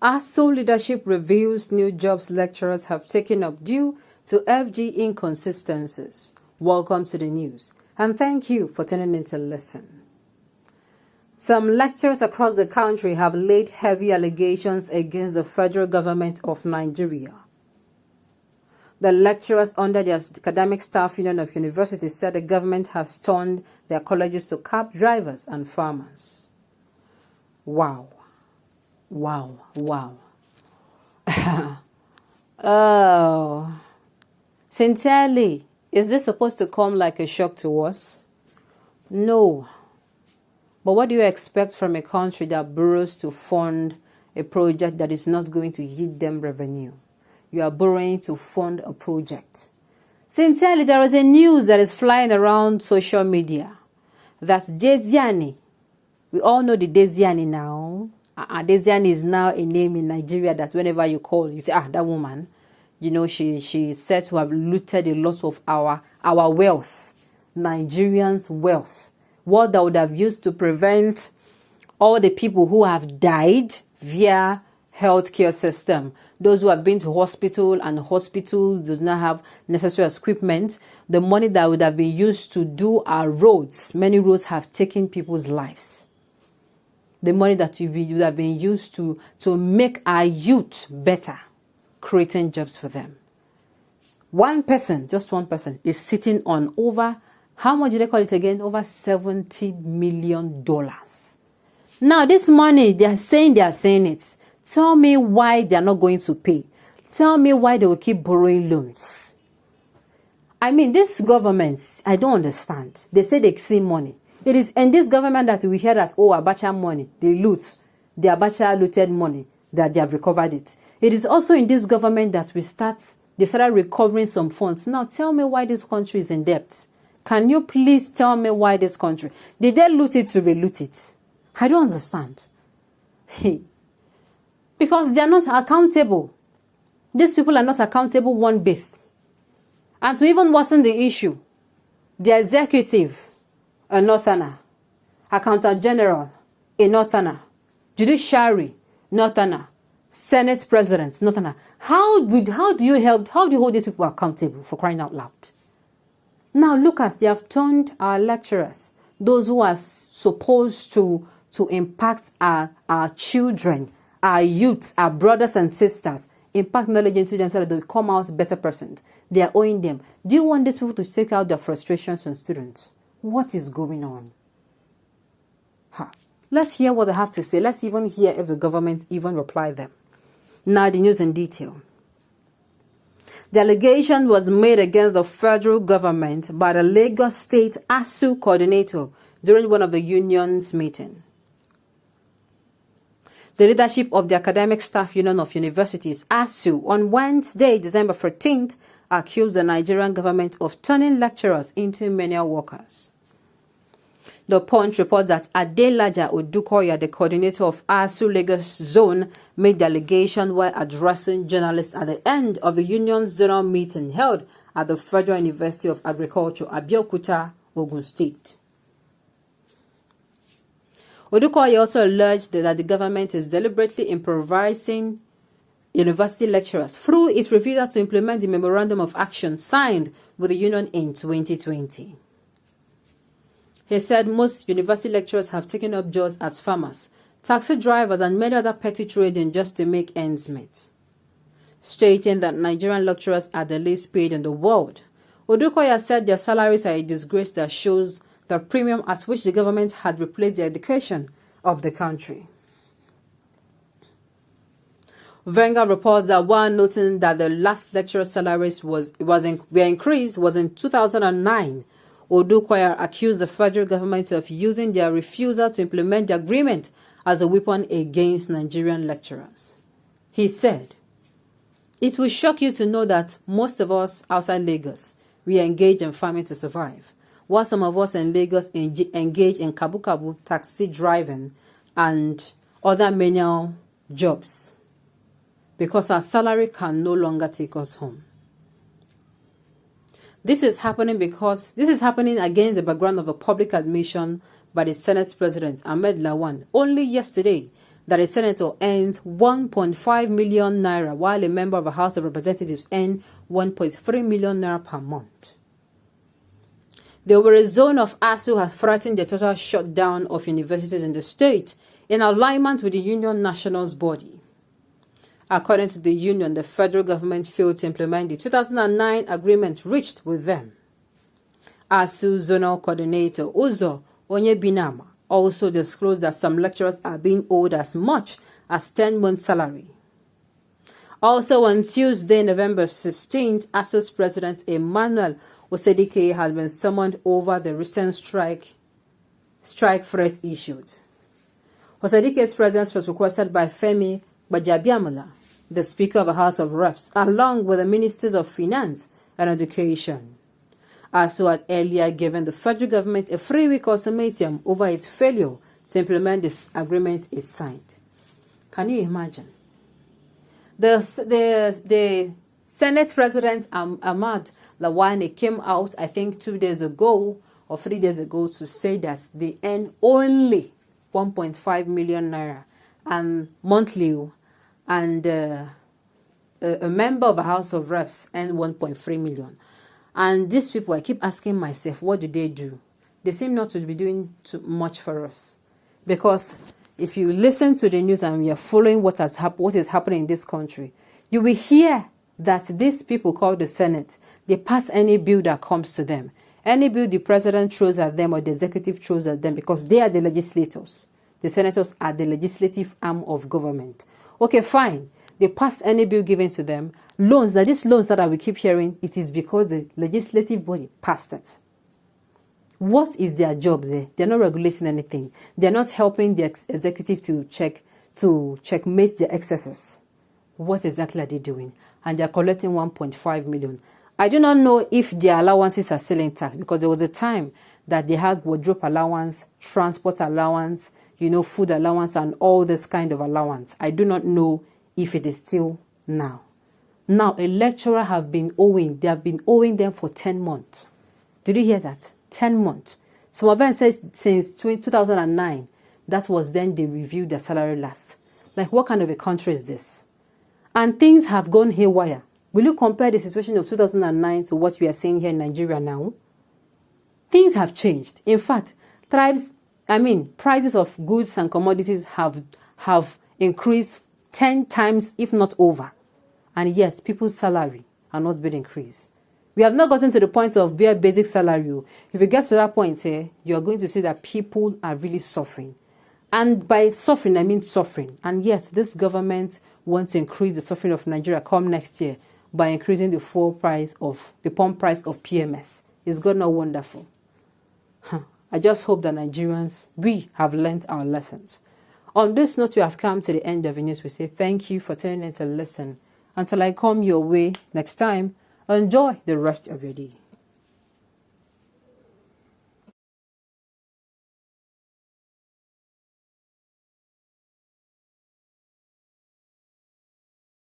Asuu leadership reveals new jobs lecturers have taken up due to FG inconsistencies. Welcome to the news, and thank you for tuning in to listen. Some lecturers across the country have laid heavy allegations against the federal government of Nigeria. The lecturers under the Academic Staff Union of Universities said the government has turned their colleges to cab drivers and farmers. Wow. Wow. Oh. Sincerely, is this supposed to come like a shock to us? No. But what do you expect from a country that borrows to fund a project that is not going to yield them revenue? You are borrowing to fund a project. Sincerely, there is a news that is flying around social media. That's Desiani. We all know the Desiani now. Desiani is now a name in Nigeria that whenever you call, you say, that woman. You know, she is said to have looted a lot of our wealth. Nigerians' wealth. What that would have used to prevent all the people who have died via healthcare system. Those who have been to hospital and hospital do not have necessary equipment. The money that would have been used to do our roads. Many roads have taken people's lives. The money that would have been used to make our youth better, creating jobs for them. One person, just one person, is sitting on over, how much did they call it again? Over $70 million. Now, this money, they are saying it. Tell me why they are not going to pay. Tell me why they will keep borrowing loans. I mean, this government, I don't understand. They say they see money. It is in this government that we hear that, Abacha money, they loot. The Abacha looted money, that they have recovered it. It is also in this government that they started recovering some funds. Now, tell me why this country is in debt. Can you please tell me why this country? Did they loot it to reloot it? I don't understand. Because they are not accountable. These people are not accountable one bit. And to even worsen the issue, the executive, a northerner, accountant general, a northerner, judiciary, northerner, senate president, northerner. How do you hold these people accountable, for crying out loud? Now look at, they have turned our lecturers, those who are supposed to impact our children, our youths, our brothers and sisters, impact knowledge into them so that they will come out better persons. They are owing them. Do you want these people to take out their frustrations on students? What is going on? Let's hear what they have to say. Let's even hear if the government even reply them. Now the news in detail. The allegation was made against the federal government by the Lagos State Asuu coordinator during one of the union's meeting. The leadership of the Academic Staff Union of Universities, Asuu, on Wednesday, December 14th, accused the Nigerian government of turning lecturers into menial workers. The Punch reports that Adelaja Odukoya, the coordinator of Asuu Lagos Zone, made the allegation while addressing journalists at the end of the union's zonal meeting held at the Federal University of Agriculture, Abeokuta, Ogun State. Odukoya also alleged that the government is deliberately improvising university lecturers through its refusal to implement the memorandum of action signed with the union in 2020. He said most university lecturers have taken up jobs as farmers, taxi drivers, and many other petty trading just to make ends meet. Stating that Nigerian lecturers are the least paid in the world, Odukoya said their salaries are a disgrace that shows the premium at which the government had replaced the education of the country. Vanguard reports that while noting that the last lecturer salaries were increased was in 2009, Odukoya accused the federal government of using their refusal to implement the agreement as a weapon against Nigerian lecturers. He said, "It will shock you to know that most of us outside Lagos, we engage in farming to survive, while some of us in Lagos engage in kabu-kabu, taxi driving, and other menial jobs, because our salary can no longer take us home. This is happening against the background of a public admission by the Senate President Ahmed Lawan only yesterday that a senator earns 1.5 million naira, while a member of the House of Representatives earns 1.3 million naira per month. The Owerri zone of Asuu has threatened the total shutdown of universities in the state in alignment with the union nationals body. According to the union, the federal government failed to implement the 2009 agreement reached with them. Asuu Zonal Coordinator Uzo Onyebinama also disclosed that some lecturers are being owed as much as 10 months' salary. Also on Tuesday, November 16th, Asu's president Emmanuel Osedike has been summoned over the recent strike threat issued. Osedike's presence was requested by Femi Gbajabiamila, the Speaker of the House of Reps, along with the Ministers of Finance and Education. Asuu had earlier given the federal government a 3-week ultimatum over its failure to implement this agreement it signed. Can you imagine? The Senate President Ahmad Lawane came out, I think 2 days ago or 3 days ago, to say that they earn only 1.5 million naira and monthly, and a member of the House of Reps earn 1.3 million. And these people, I keep asking myself, what do? They seem not to be doing too much for us. Because if you listen to the news and you're following what is happening in this country, you will hear that these people called the Senate, they pass any bill that comes to them. Any bill the president throws at them or the executive throws at them, because they are the legislators. The senators are the legislative arm of government. Okay, fine. They pass any bill given to them. Loans, now these loans that we keep hearing, it is because the legislative body passed it. What is their job there? They're not regulating anything. They're not helping the executive to checkmate their excesses. What exactly are they doing? And they're collecting 1.5 million. I do not know if their allowances are still intact, because there was a time that they had wardrobe allowance, transport allowance, food allowance, and all this kind of allowance. I do not know if it is still now. Now, a lecturer they have been owing them for 10 months. Did you hear that? 10 months. Some of them says since 2009, that was then they reviewed their salary last. Like, what kind of a country is this? And things have gone haywire. Will you compare the situation of 2009 to what we are seeing here in Nigeria now? Things have changed. In fact, prices of goods and commodities have increased 10 times, if not over. And yes, people's salary are not being increased. We have not gotten to the point of bare basic salary. If you get to that point here, you are going to see that people are really suffering. And by suffering, I mean suffering. And yes, this government wants to increase the suffering of Nigeria come next year by increasing the pump price of PMS. Is God not wonderful? I just hope that Nigerians, we have learned our lessons. On this note, we have come to the end of the news. We say thank you for tuning in to listen. Until I come your way next time, enjoy the rest of your day.